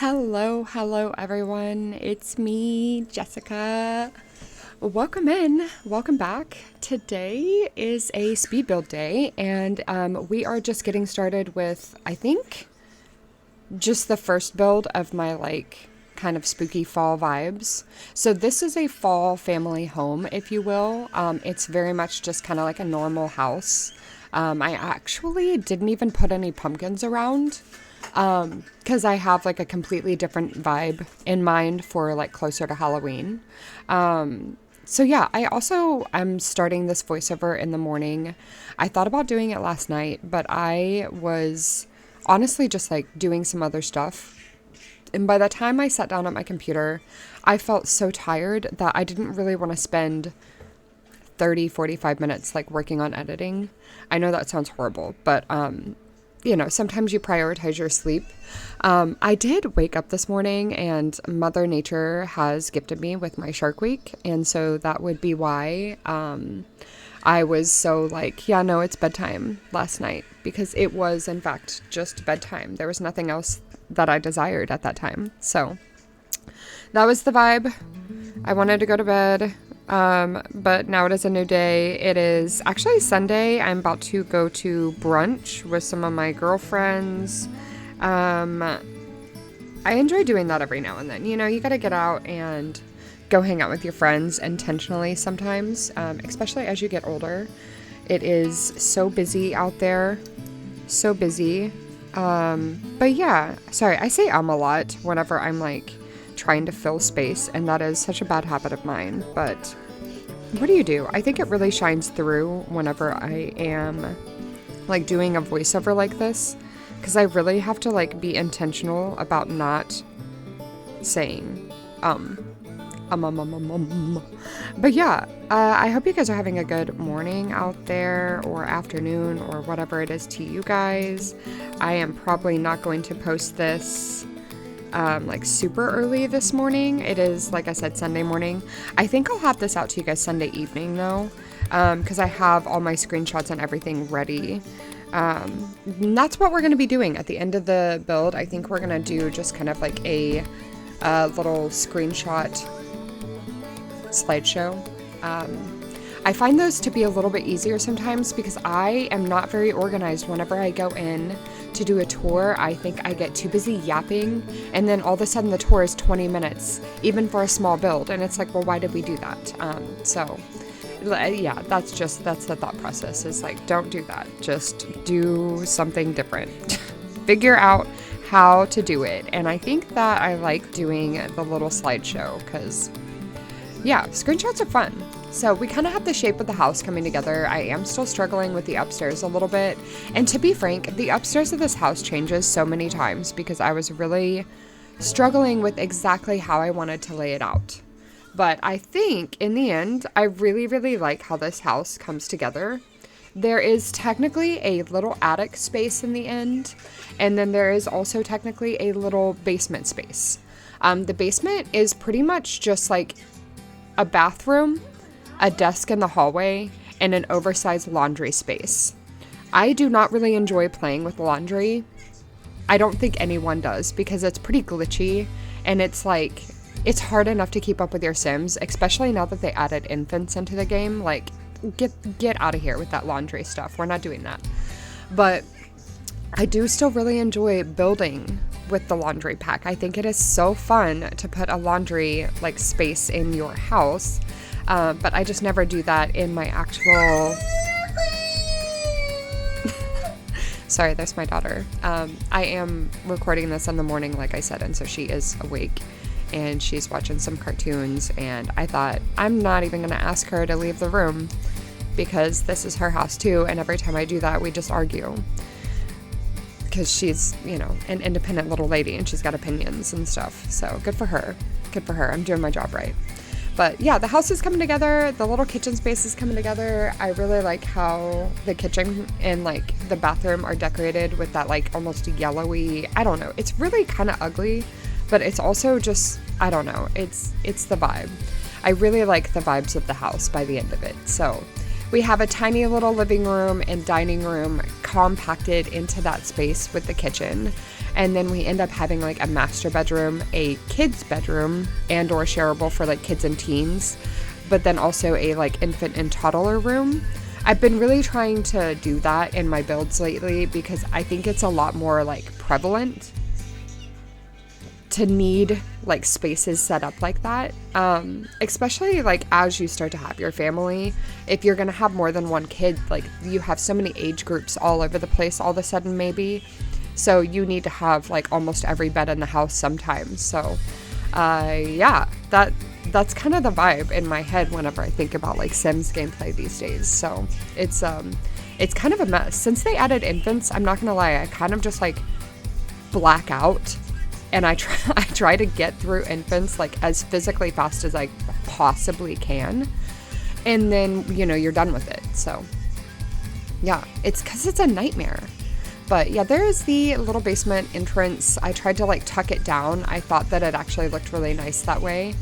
Hello everyone. It's me, Jessica. Welcome in. Welcome back. Today is a speed build day, and we are just getting started with, I think, just the first build of my kind of spooky fall vibes. So this is a fall family home, if you will. It's very much just kind of like a normal house. I actually didn't even put any pumpkins around. Because I have like a completely different vibe in mind for like closer to Halloween. So yeah, I'm starting this voiceover in the morning. I thought about doing it last night, but I was honestly just like doing some other stuff. And by the time I sat down at my computer, I felt so tired that I didn't really want to spend 45 minutes like working on editing. I know that sounds horrible, but sometimes you prioritize your sleep. I did wake up this morning and Mother Nature has gifted me with my Shark Week. And so that would be why I was so it's bedtime last night, because it was in fact just bedtime. There was nothing else that I desired at that time. So that was the vibe. I wanted to go to bed. But now it is a new day. It is actually Sunday. I'm about to go to brunch with some of my girlfriends. I enjoy doing that every now and then. You got to get out and go hang out with your friends intentionally sometimes, especially as you get older. It is so busy out there. So busy. But yeah, sorry, I say a lot whenever I'm trying to fill space, and that is such a bad habit of mine, but what do you do? I think it really shines through whenever I am doing a voiceover like this, because I really have to be intentional about not saying but yeah, I hope you guys are having a good morning out there, or afternoon, or whatever it is to you guys. I am probably not going to post this super early this morning. It is, like I said, Sunday morning. I think I'll have this out to you guys Sunday evening though, because I have all my screenshots and everything ready. And that's what we're going to be doing at the end of the build. I think we're going to do just kind of a little screenshot slideshow. I find those to be a little bit easier sometimes because I am not very organized whenever I go in to do a tour. I think I get too busy yapping, and then all of a sudden the tour is 20 minutes, even for a small build, and it's well, why did we do that? So yeah, that's the thought process, is don't do that. Just do something different. Figure out how to do it. And I think that I like doing the little slideshow because, yeah, screenshots are fun. So we kind of have the shape of the house coming together. I am still struggling with the upstairs a little bit. And to be frank, the upstairs of this house changes so many times because I was really struggling with exactly how I wanted to lay it out. But I think in the end, I really, really like how this house comes together. There is technically a little attic space in the end. And then there is also technically a little basement space. The basement is pretty much just a bathroom, a desk in the hallway, and an oversized laundry space. I do not really enjoy playing with laundry. I don't think anyone does because it's pretty glitchy, and it's hard enough to keep up with your Sims, especially now that they added infants into the game. Get out of here with that laundry stuff. We're not doing that. But I do still really enjoy building with the laundry pack. I think it is so fun to put a laundry space in your house. But I just never do that in my actual... Sorry, there's my daughter. I am recording this in the morning, like I said, and so she is awake and she's watching some cartoons, and I thought I'm not even going to ask her to leave the room because this is her house too, and every time I do that, we just argue. Because she's, an independent little lady and she's got opinions and stuff. So good for her. Good for her. I'm doing my job right. But yeah, the house is coming together. The little kitchen space is coming together. I really like how the kitchen and the bathroom are decorated with that almost yellowy, I don't know. It's really kind of ugly, but it's also just, I don't know. It's the vibe. I really like the vibes of the house by the end of it. So we have a tiny little living room and dining room compacted into that space with the kitchen. And then we end up having like a master bedroom, a kid's bedroom, and or shareable for like kids and teens, but then also a like infant and toddler room. I've been really trying to do that in my builds lately because I think it's a lot more like prevalent to need like spaces set up like that, especially like as you start to have your family. If you're gonna have more than one kid, like you have so many age groups all over the place all of a sudden maybe, so you need to have like almost every bed in the house sometimes. So yeah, that's kind of the vibe in my head whenever I think about like Sims gameplay these days. So it's kind of a mess. Since they added infants, I'm not gonna lie, I kind of just like black out, and I try to get through infants like as physically fast as I possibly can, and then you're done with it. So yeah, it's because it's a nightmare. But yeah, there's the little basement entrance. I tried to like tuck it down. I thought that it actually looked really nice that way.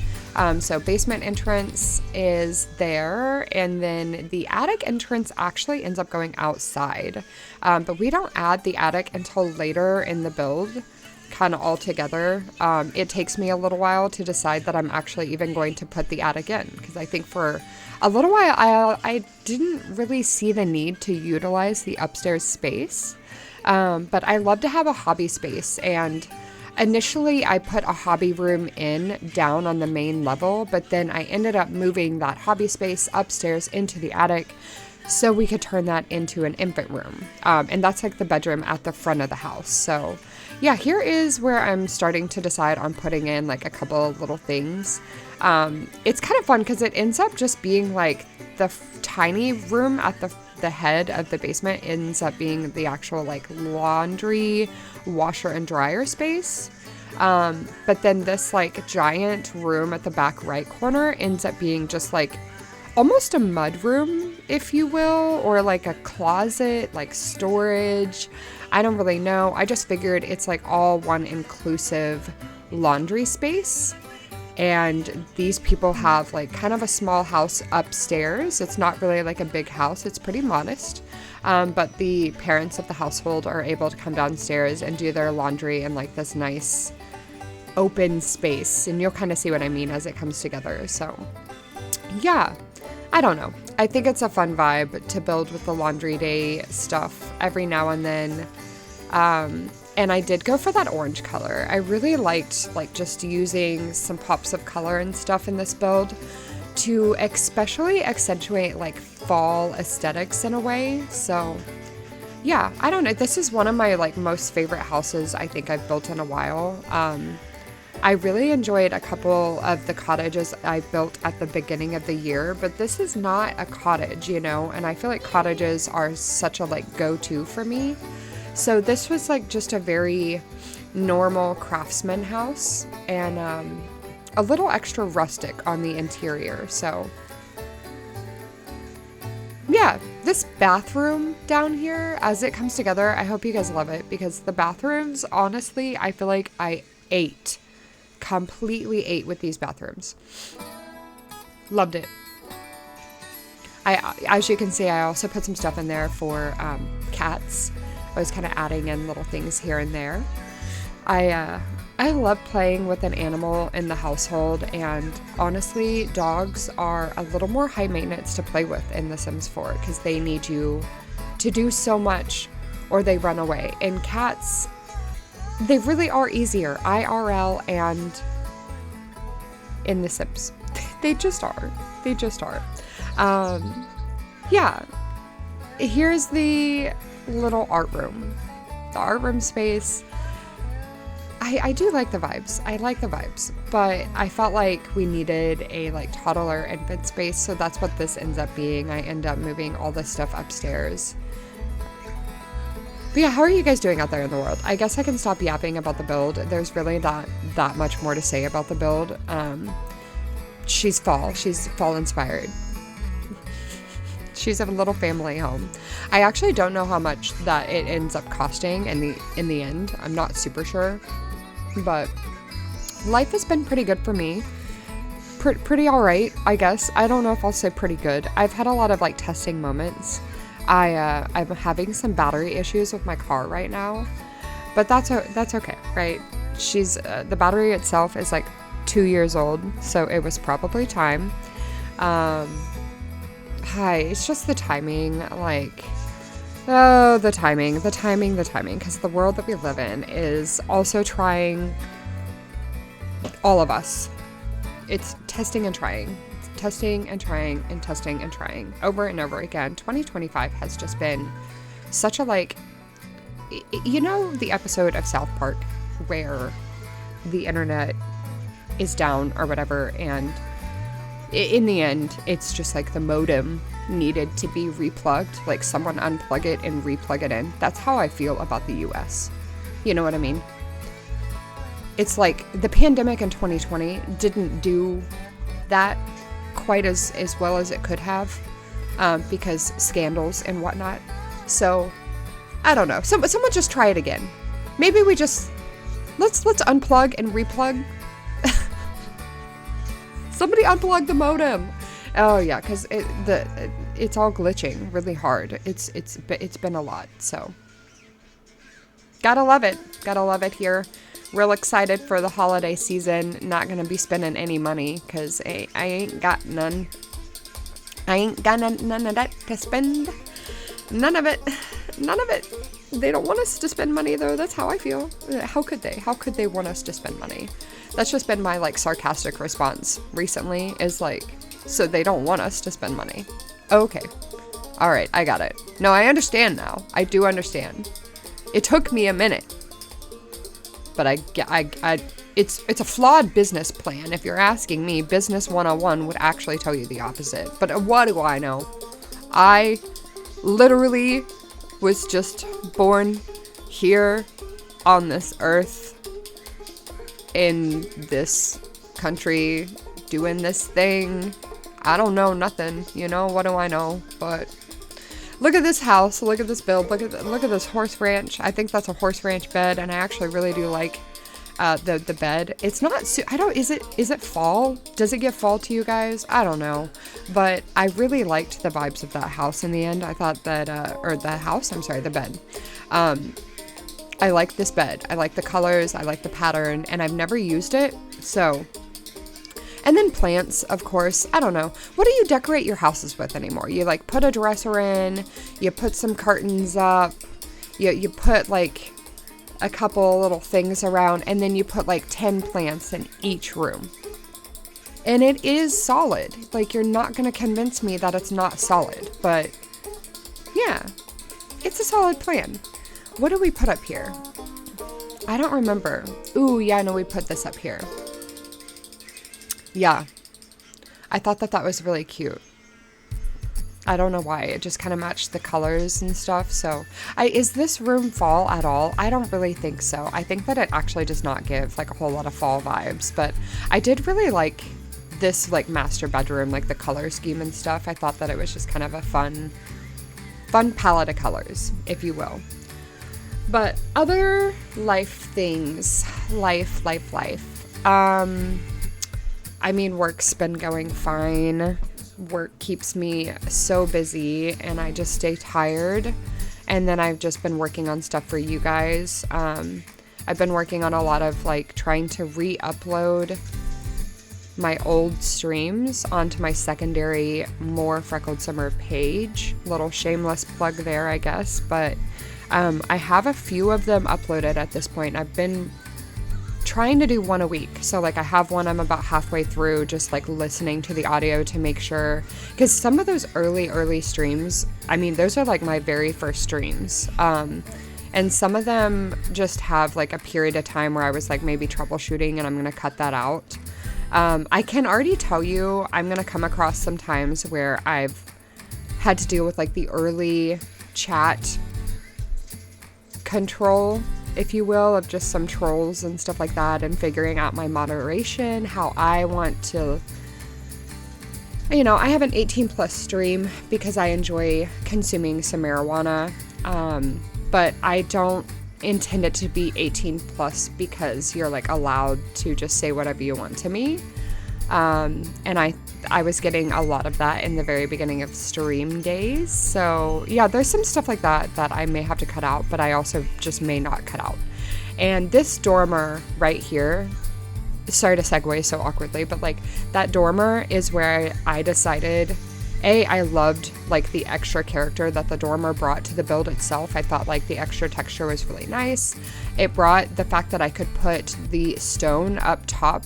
So basement entrance is there, and then the attic entrance actually ends up going outside. But we don't add the attic until later in the build, kind of all together. It takes me a little while to decide that I'm actually even going to put the attic in, because I think for a little while I didn't really see the need to utilize the upstairs space. But I love to have a hobby space, and initially I put a hobby room down on the main level, but then I ended up moving that hobby space upstairs into the attic so we could turn that into an infant room. And that's like the bedroom at the front of the house. So yeah, here is where I'm starting to decide on putting in like a couple of little things. It's kind of fun because it ends up just being like the tiny room at the head of the basement ends up being the actual like laundry, washer and dryer space. But then this like giant room at the back right corner ends up being just like almost a mud room, if you will, or like a closet, like storage. I don't really know. I just figured it's like all one inclusive laundry space. And these people have like kind of a small house upstairs. It's not really like a big house. It's pretty modest. But the parents of the household are able to come downstairs and do their laundry in like this nice open space. And you'll kind of see what I mean as it comes together. So yeah, I don't know. I think it's a fun vibe to build with the laundry day stuff every now and then. And I did go for that orange color. I really liked like just using some pops of color and stuff in this build to especially accentuate like fall aesthetics in a way. So yeah, I don't know. This is one of my like most favorite houses I think I've built in a while. I really enjoyed a couple of the cottages I built at the beginning of the year, but this is not a cottage, and I feel like cottages are such a like go-to for me. So this was like just a very normal craftsman house, and a little extra rustic on the interior. So yeah, this bathroom down here, as it comes together, I hope you guys love it, because the bathrooms, honestly, I feel like I completely ate with these bathrooms. Loved it. As you can see, I also put some stuff in there for cats. I was kind of adding in little things here and there. I love playing with an animal in the household, and honestly, dogs are a little more high maintenance to play with in The Sims 4 because they need you to do so much or they run away. And cats, they really are easier IRL and in The Sims. They just are. They just are. Yeah. Here's the little art room. The art room space. I do like the vibes. I like the vibes. But I felt like we needed a like toddler infant space, so that's what this ends up being. I end up moving all this stuff upstairs. But yeah, how are you guys doing out there in the world? I guess I can stop yapping about the build. There's really not that much more to say about the build. She's fall inspired. She's a little family home. I actually don't know how much that it ends up costing in the end. I'm not super sure, but life has been pretty good for me. pretty all right, I guess. I don't know if I'll say pretty good. I've had a lot of like testing moments. I'm having some battery issues with my car right now, but that's okay, right? She's the battery itself is like 2 years old, so it was probably time. It's just the timing, like, oh, the timing, because the world that we live in is also trying all of us. It's testing and trying, testing and trying, and testing and trying over and over again. 2025 has just been such a, like, you know, the episode of South Park where the internet is down or whatever, and in the end, it's just like the modem needed to be replugged, like someone unplug it and replug it in. That's how I feel about the US. You know what I mean? It's like the pandemic in 2020 didn't do that quite as well as it could have, because scandals and whatnot. So, I don't know. Someone just try it again. Maybe we just, let's unplug and replug. Somebody unplug the modem. Oh yeah, because it's all glitching really hard. It's been a lot. So gotta love it here. Real excited for the holiday season. Not gonna be spending any money because I ain't got none. I ain't got none of that to spend. None of it. They don't want us to spend money though. That's how I feel. How could they? How could they want us to spend money? That's just been my like sarcastic response recently, is like, so they don't want us to spend money. Okay. All right. I got it. No, I understand now. I do understand. It took me a minute, but it's a flawed business plan. If you're asking me, Business 101 would actually tell you the opposite. But what do I know? I literally was just born here on this earth, in this country, doing this thing. I don't know nothing, you know, what do I know? But look at this house, look at this build, look at this horse ranch. I think that's a horse ranch bed, and I actually really do like the bed. It's not is it fall? Does it get fall to you guys? I don't know, but I really liked the vibes of that house in the end. I thought that the bed. I like this bed. I like the colors. I like the pattern, and I've never used it. So, and then plants, of course. I don't know. What do you decorate your houses with anymore? You like put a dresser in, you put some curtains up, you put like a couple little things around, and then you put like 10 plants in each room. And it is solid. Like, you're not going to convince me that it's not solid, but yeah, it's a solid plan. What do we put up here? I don't remember. Ooh, yeah, no, we put this up here. Yeah. I thought that was really cute. I don't know why. It just kind of matched the colors and stuff. So, is this room fall at all? I don't really think so. I think that it actually does not give like a whole lot of fall vibes, but I did really like this like master bedroom, like the color scheme and stuff. I thought that it was just kind of a fun palette of colors, if you will. But other life things, life. I mean, work's been going fine. Work keeps me so busy, and I just stay tired. And then I've just been working on stuff for you guys. I've been working on a lot of like trying to re-upload my old streams onto my secondary More Freckled Summer page. Little shameless plug there, I guess. But I have a few of them uploaded at this point. I've been trying to do one a week. So like I have one I'm about halfway through, just like listening to the audio to make sure, because some of those early streams, I mean, those are like my very first streams. And some of them just have like a period of time where I was like maybe troubleshooting, and I'm going to cut that out. I can already tell you I'm going to come across some times where I've had to deal with like the early chat control, if you will, of just some trolls and stuff like that, and figuring out my moderation, how I want to, you know, I have an 18 plus stream because I enjoy consuming some marijuana, but I don't intend it to be 18 plus because you're like allowed to just say whatever you want to me. And I was getting a lot of that in the very beginning of stream days. So yeah, there's some stuff like that that I may have to cut out, but I also just may not cut out. And this dormer right here, sorry to segue so awkwardly, but like that dormer is where I decided, I loved like the extra character that the dormer brought to the build itself. I thought like the extra texture was really nice. It brought the fact that I could put the stone up top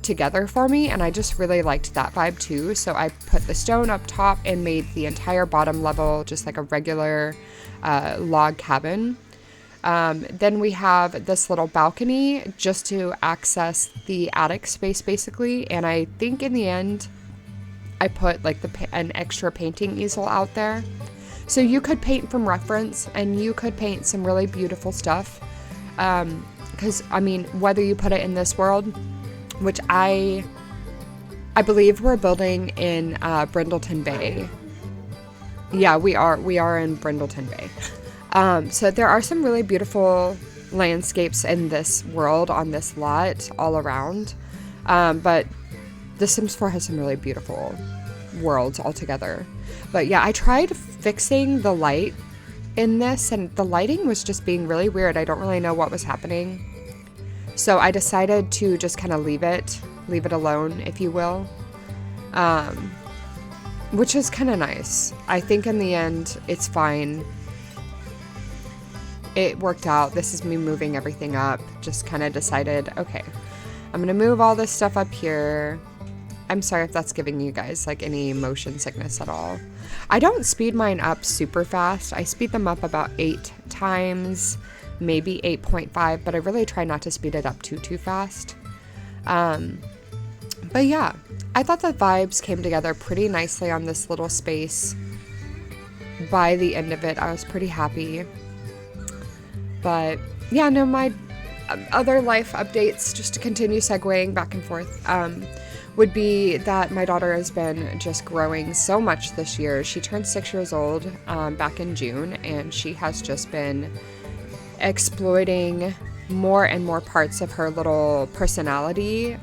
together for me, and I just really liked that vibe too. So I put the stone up top and made the entire bottom level just like a regular log cabin. Then we have this little balcony just to access the attic space basically, and I think in the end I put like an extra painting easel out there. So you could paint from reference and you could paint some really beautiful stuff. Because I mean, whether you put it in this world, which I believe we're building in Brindleton Bay. Yeah, we are in Brindleton Bay. So there are some really beautiful landscapes in this world on this lot all around. But The Sims 4 has some really beautiful worlds altogether. But yeah, I tried fixing the light in this, and the lighting was just being really weird. I don't really know what was happening. So I decided to just kind of leave it alone, if you will. Which is kind of nice. I think in the end, it's fine. It worked out. This is me moving everything up. Just kind of decided, okay, I'm going to move all this stuff up here. I'm sorry if that's giving you guys like any motion sickness at all. I don't speed mine up super fast. I speed them up about 8 times, maybe 8.5, but I really try not to speed it up too fast. But yeah, I thought the vibes came together pretty nicely on this little space. By the end of it, I was pretty happy. But yeah, no, my other life updates, just to continue segueing back and forth, would be that my daughter has been just growing so much this year. She turned 6 years old back in June, and she has just been exploiting more and more parts of her little personality.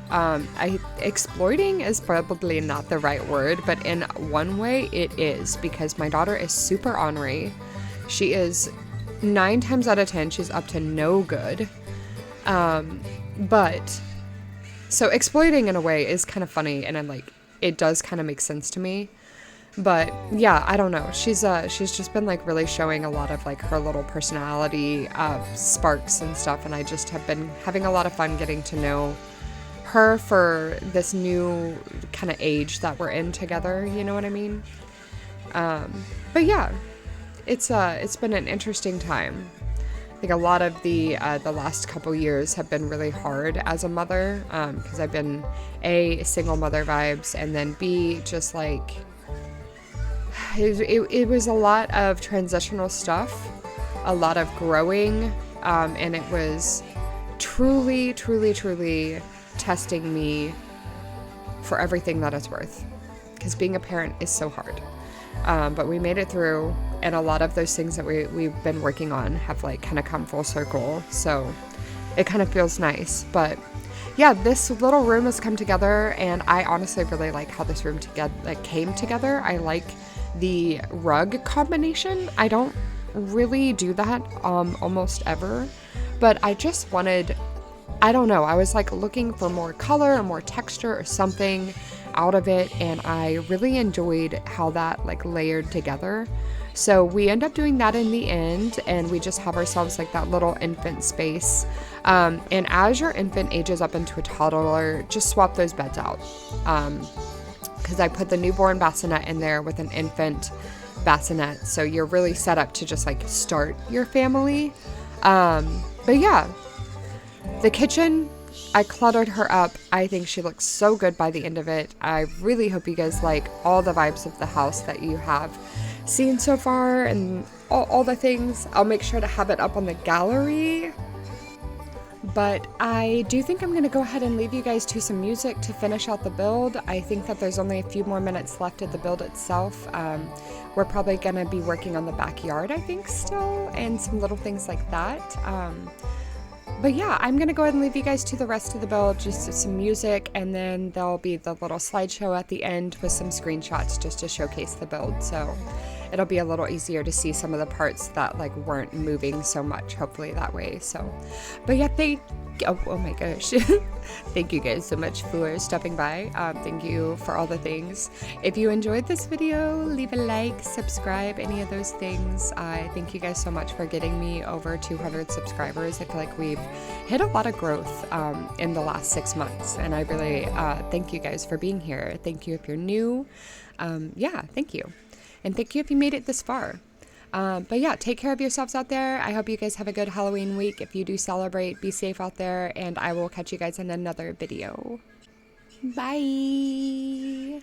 Exploiting is probably not the right word, but in one way it is, because my daughter is super ornery. She is 9 times out of 10, she's up to no good. But so exploiting in a way is kind of funny, and I'm like, it does kind of make sense to me. But yeah, I don't know. She's just been like really showing a lot of like her little personality sparks and stuff, and I just have been having a lot of fun getting to know her for this new kind of age that we're in together. You know what I mean? But yeah, it's been an interesting time. I think a lot of the last couple years have been really hard as a mother, because I've been A, single mother vibes, and then B, just like it was a lot of transitional stuff, a lot of growing, and it was truly testing me for everything that it's worth, because being a parent is so hard. But we made it through, and a lot of those things that we've been working on have like kind of come full circle, so it kind of feels nice. But yeah, this little room has come together, and I honestly really like how this room came together. I like the rug combination. I don't really do that almost ever, but I just wanted, I don't know, I was like looking for more color or more texture or something out of it, and I really enjoyed how that like layered together. So we end up doing that in the end, and we just have ourselves like that little infant space. And as your infant ages up into a toddler, just swap those beds out. Because I put the newborn bassinet in there with an infant bassinet, so you're really set up to just like start your family. But yeah, the kitchen, I cluttered her up. I think she looks so good by the end of it. I really hope you guys like all the vibes of the house that you have seen so far, and all the things. I'll make sure to have it up on the gallery. But I do think I'm going to go ahead and leave you guys to some music to finish out the build. I think that there's only a few more minutes left of the build itself. We're probably going to be working on the backyard, I think, still, and some little things like that. But yeah, I'm gonna go ahead and leave you guys to the rest of the build, just some music, and then there'll be the little slideshow at the end with some screenshots just to showcase the build. So it'll be a little easier to see some of the parts that like weren't moving so much, hopefully that way. So, but yeah, oh my gosh. Thank you guys so much for stopping by. Thank you for all the things. If you enjoyed this video, leave a like, subscribe, any of those things. I thank you guys so much for getting me over 200 subscribers. I feel like we've hit a lot of growth in the last 6 months, and I really thank you guys for being here. Thank you if you're new. Yeah, thank you. And thank you if you made it this far. But yeah, take care of yourselves out there. I hope you guys have a good Halloween week. If you do celebrate, be safe out there, and I will catch you guys in another video. Bye!